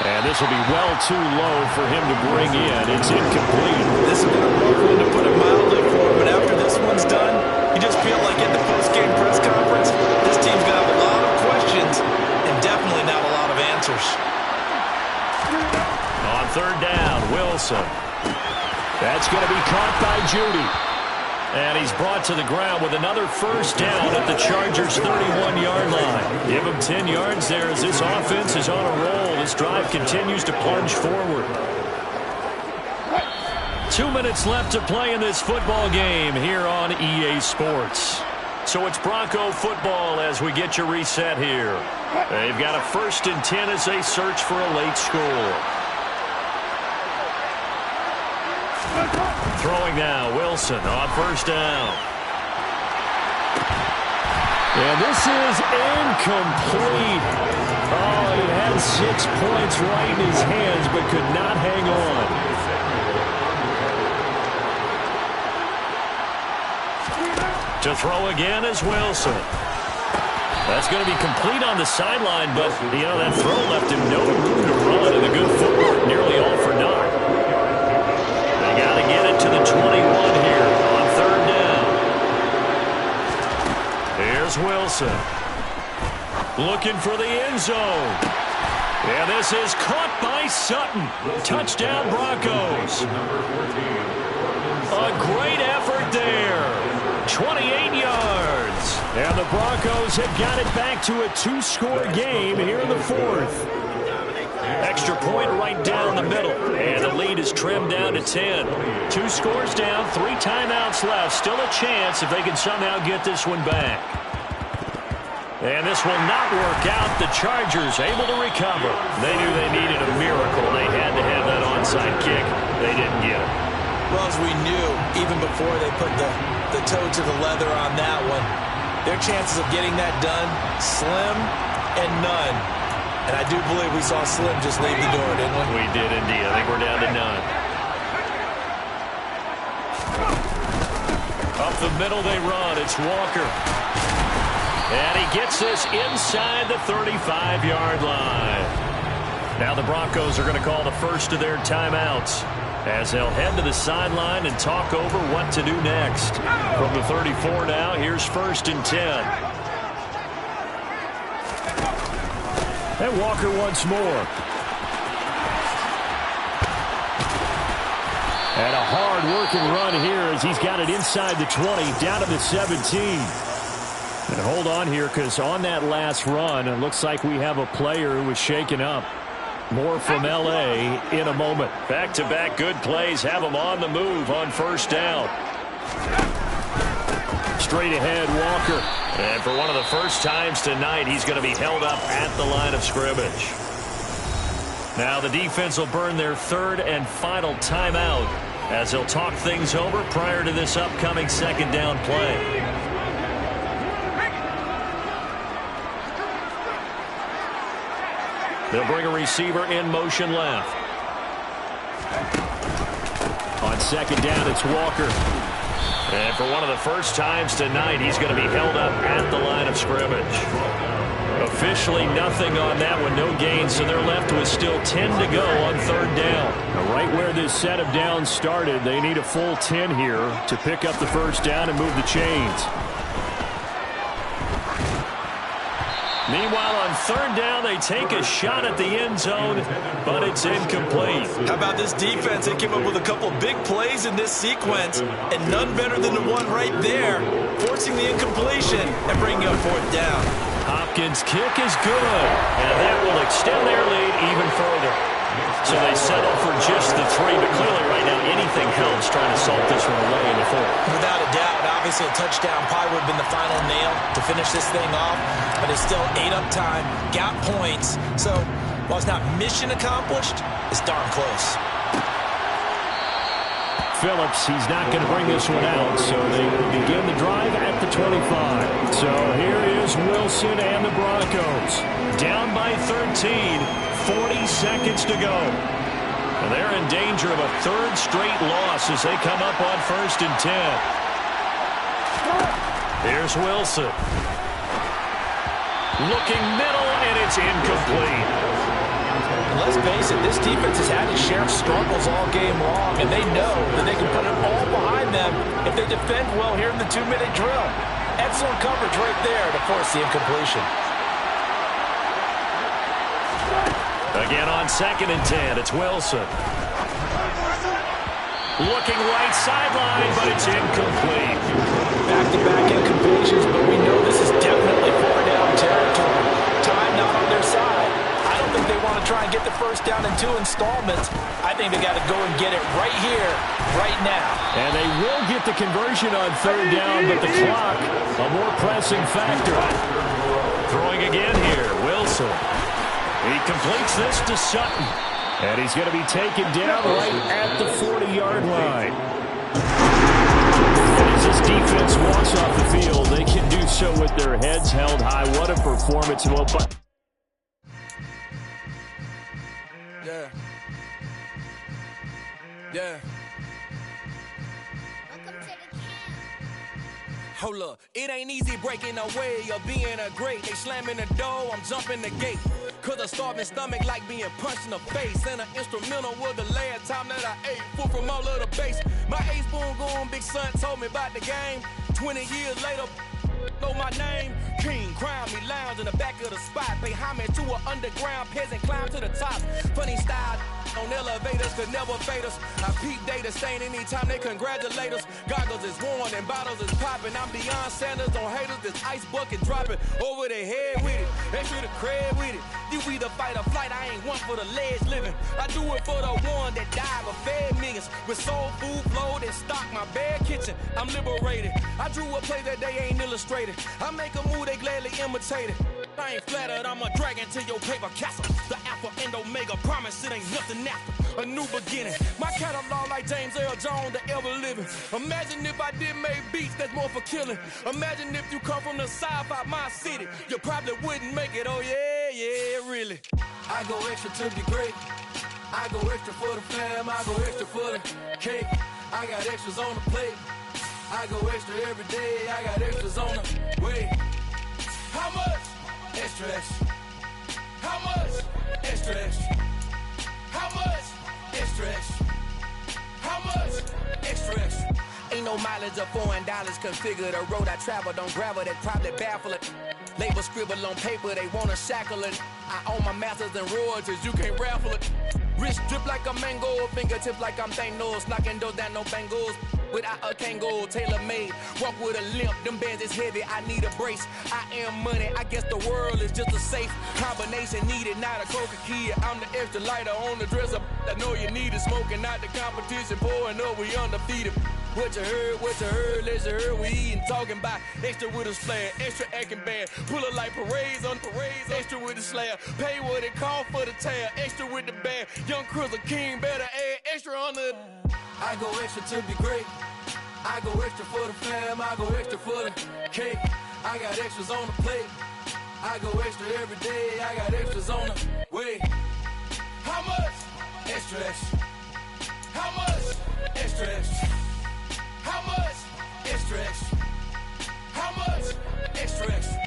E: And this will be well too low for him to bring in. It's incomplete.
D: This has been a rough one to put it mildly for him, but after this one's done, you just feel like at the post-game press conference, this team's going to have a lot of questions and definitely not a lot of answers.
B: On third down, Wilson.
E: That's going to be caught by Judy.
B: And he's brought to the ground with another first down at the Chargers' 31-yard line. Give him 10 yards there as this offense is on a roll. This drive continues to plunge forward. 2 minutes left to play in this football game here on EA Sports. So it's Bronco football as we get your reset here. They've got a 1st and 10 as they search for a late score. Throwing now, Wilson on first down.
E: And this is incomplete. Oh, he had 6 points right in his hands, but could not hang on.
B: To throw again is Wilson. That's going to be complete on the sideline, but, you know, that throw left him no room to run, and the good footwork nearly all for naught. They got to get it to the 21 here on third down. Here's Wilson. Looking for the end zone. And this is caught by Sutton. Touchdown Broncos. A great effort there. 28 yards.
E: And the Broncos have got it back to a 2-score game here in the 4th.
B: Extra point right down the middle. And the lead is trimmed down to 10. 2 scores down, 3 timeouts left. Still a chance if they can somehow get this one back. And this will not work out. The Chargers able to recover. They knew they needed a miracle. They had to have that onside kick. They didn't get it.
C: Well, as we knew, even before they put the toe to the leather on that one, their chances of getting that done, slim and none. And I do believe we saw Slim just leave the door, didn't we?
B: We did indeed. I think we're down to none. Up the middle they run. It's Walker. And he gets this inside the 35-yard line. Now the Broncos are going to call the first of their timeouts as they'll head to the sideline and talk over what to do next. From the 34 now, here's 1st and 10.
E: And Walker once more. And a hard-working run here as he's got it inside the 20, down to the 17. And hold on here, because on that last run, it looks like we have a player who was shaken up. More from L.A. in a moment.
B: Back-to-back good plays have them on the move on first down.
E: Straight ahead, Walker.
B: And for one of the first times tonight, he's going to be held up at the line of scrimmage. Now the defense will burn their 3rd and final timeout as they'll talk things over prior to this upcoming 2nd down play. They'll bring a receiver in motion left.
E: On 2nd down, it's Walker.
B: And for one of the first times tonight, he's going to be held up at the line of scrimmage. Officially nothing on that one, no gain, so they're left with still 10 to go on 3rd down.
E: Now, right where this set of downs started, they need a full 10 here to pick up the first down and move the chains.
B: Meanwhile, on 3rd down, they take a shot at the end zone, but it's incomplete.
C: How about this defense? They came up with a couple big plays in this sequence, and none better than the one right there, forcing the incompletion and bringing up 4th down.
B: Hopkins' kick is good, and that will extend their lead even further. So they settle for just the 3, but clearly right now any anything helps trying to salt this one away in the fourth.
C: Without a doubt, obviously a touchdown probably would have been the final nail to finish this thing off, but it's still ate up time, got points. So while it's not mission accomplished, it's darn close.
E: Phillips, he's not going to bring this one out, so they will begin the drive at the 25. So here is Wilson and the Broncos. Down by 13, 40 seconds to go. And they're in danger of a third straight loss as they come up on 1st and 10. Here's Wilson. Looking middle, and it's incomplete.
D: Let's face it, this defense has had its share of struggles all game long, and they know that they can put it all behind them if they defend well here in the 2-minute drill. Excellent coverage right there to force the incompletion.
B: Again on 2nd and 10, it's Wilson. Looking right sideline, but it's incomplete.
D: Back-to-back incompletions, but we know this is definitely 4-down territory. Time not on their side. I don't think they want to try and get the first down in 2 installments. I think they got to go and get it right here, right now.
E: And they will get the conversion on 3rd down, but the clock, a more pressing factor.
B: Throwing again here, Wilson. He completes this to Sutton.
E: And he's going to be taken down right at the 40-yard line. And as this defense walks off the field, they can do so with their heads held high. What a performance.
F: Yeah. Hold up, it ain't easy breaking away or being a great. They slamming the door, I'm jumping the gate. Cause a starving stomach like being punched in the face. And an instrumental was the last time that I ate. Full from all of the bass. My A-spoon going, big son told me about the game. 20 years later, know my name. King, crown me, lounge in the back of the spot. Pay homage to an underground peasant, climb to the top. Funny style on elevators could never fade us. I peep data stain anytime they congratulate us. Goggles is worn and bottles is popping. I'm beyond Sanders on haters. This ice bucket dropping over their head with it. Extra the cred with it. You either fight or flight. I ain't one for the ledge living. I do it for the one that died but fed millions. With soul food flowed and stocked my bare kitchen. I'm liberated. I drew a play that they ain't illustrated. I make a move they gladly imitate it. I ain't flattered, I'm a dragon to your paper castle. The Alpha and Omega promise it ain't nothing after. A new beginning. My catalog like James Earl Jones, the ever living. Imagine if I did make beats that's more for killing. Imagine if you come from the south out my city. You probably wouldn't make it, oh yeah, really. I go extra to be great. I go extra for the fam, I go extra for the cake. I got extras on the plate. I go extra every day, I got extras on the way. How much? Extra, extra. How much? Extra, extra. How much? Extra, extra. How much? Extra, extra. Ain't no mileage of $4 configure the road I travel. Don't gravel that probably baffle it. Label scribble on paper, they wanna shackle it. I own my masters and royalties, you can't raffle it. Wrist drip like a mango, fingertips like I'm Thanos, knocking those down no bangles. Without a Kango, tailor-made, walk with a limp, them bands is heavy, I need a brace. I am money, I guess the world is just a safe combination needed, not a coca key. I'm the extra lighter on the dresser, I know you need it, smoking out the competition, pouring up, we undefeated. What you heard, let you heard, we eating, talking about extra with a slayer, extra acting bad, pull it like parades on parades, extra with the slayer, pay what it cost for the tail, extra with the band, young Cruiser King, better add extra on the... I go extra to be great. I go extra for the fam. I go extra for the cake. I got extras on the plate. I go extra every day. I got extras on the way. How much? Extra, extra. How much? Extra, extra. How much? Extra, extra. How much? Extra, extra.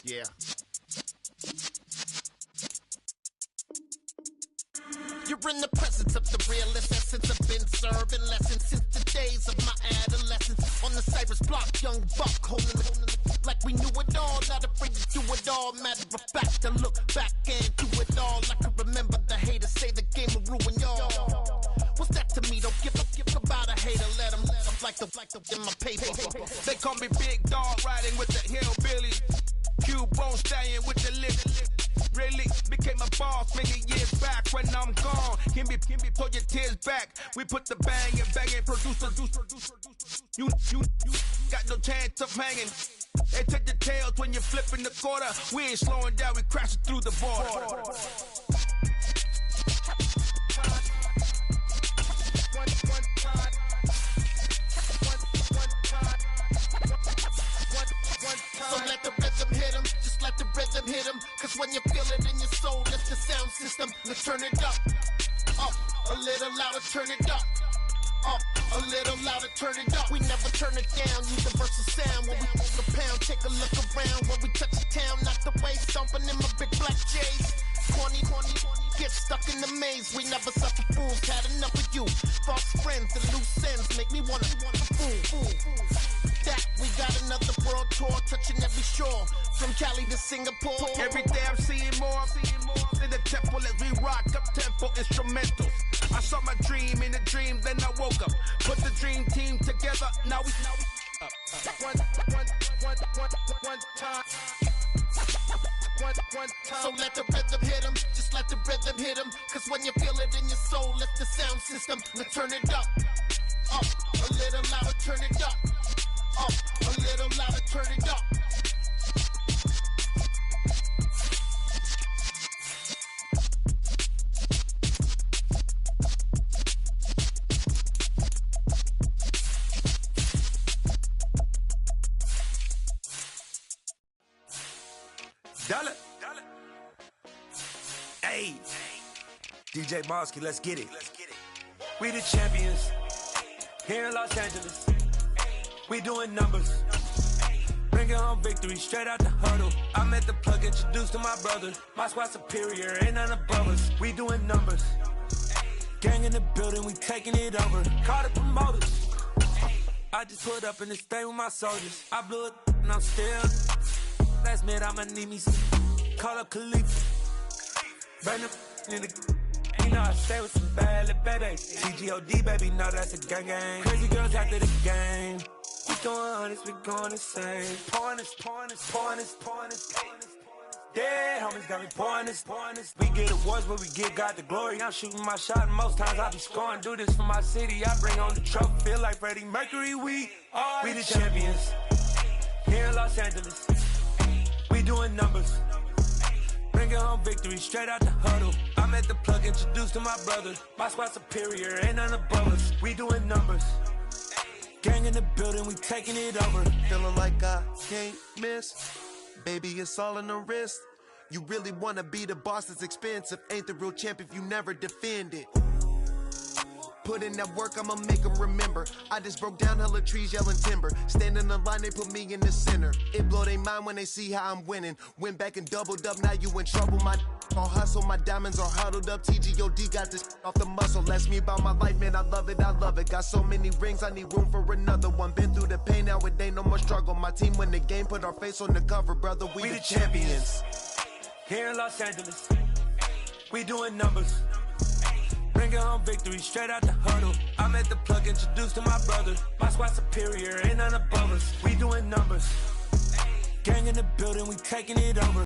G: Yeah. You're in the presence of the realest essence. I've been serving lessons since the days of my adolescence. On the Cypress block, young buck holding it like we knew it all. Not afraid to do it all. Matter of fact, I look back and do it all. I can remember the haters say the game will ruin y'all. What's that to me? Don't give a like the in my paper.
F: They call me Big Dog, riding with the hillbillies. Q-Bone stallion with the lip. Really became a boss many years back. When I'm gone, can be pull your tears back. We put the bang and producer. You got no chance of hanging. They take the tails when you're flipping the quarter. We ain't slowing down, we crashing through the border.
G: So let the rhythm hit him, just let the rhythm hit him. Cause when you feel it in your soul, that's the sound system. Let's turn it up, a little louder, turn it up. A little louder, turn it up. We never turn it down, universal sound. When we move the pound, take a look around. When we touch the town, not the way, stomping in my big black J's. Corny, get stuck in the maze. We never suffer fools, had enough of you. False friends and loose ends make me wanna fool. That we got another world tour, touching every shore. From Cali to Singapore.
F: Every day I'm seeing more in the temple as we rock up tempo instrumentals. I saw my dream in a dream, then I woke up. Put the dream team together, now we up. One time.
G: So let the rhythm hit him, just let the rhythm hit him. Cause when you feel it in your soul, let the sound system. Let's turn it up, a little louder, turn it up, a little louder, turn it up.
H: Dollar. Hey, DJ Mosky, let's get it. We the champions here in Los Angeles. We doing numbers. Bringing home victory straight out the huddle. I'm at the plug, introduced to my brother. My squad superior, ain't none above us. We doing numbers. Gang in the building, we taking it over. Call the promoters. I just put up in this thing with my soldiers. I blew it and I'm still. Last minute, I'ma need me some. Call up Khalifa. Burn up in the. You know I stay with some bad little babies. TGOD, baby, no, that's a gang gang. Crazy girls after the game. We going honest, we going insane. Pouring this. Dead homies got me pouring this. We get awards, but we give God the glory. I'm shooting my shot, and most times I be scoring. Do this for my city, I bring on the trophy. Feel like Freddie Mercury, we the champions. Here in Los Angeles. We doing numbers. Bringing home victory straight out the huddle. I'm at the plug, introduced to my brother. My squad superior, ain't none above us. We doing numbers. Gang in the building, we taking it over.
I: Feeling like I can't miss. Baby, it's all in the wrist. You really wanna be the boss, it's expensive. Ain't the real champ if you never defend it. Put in that work, I'ma make them remember. I just broke down hella trees, yelling timber. Stand in the line, they put me in the center. It blow their mind when they see how I'm winning. Went back and doubled up, now you in trouble. My all hustle, my diamonds are huddled up. TGOD got this off the muscle. Ask me about my life, man, I love it. Got so many rings, I need room for another one. Been through the pain, now it ain't no more struggle. My team win the game, put our face on the cover, brother. We the champions.
H: Here in Los Angeles, we doing numbers. Bringing home victory straight out the huddle. I'm at the plug, introduced to my brother. My squad superior, ain't none above us. We doing numbers. Gang in the building, we taking it over.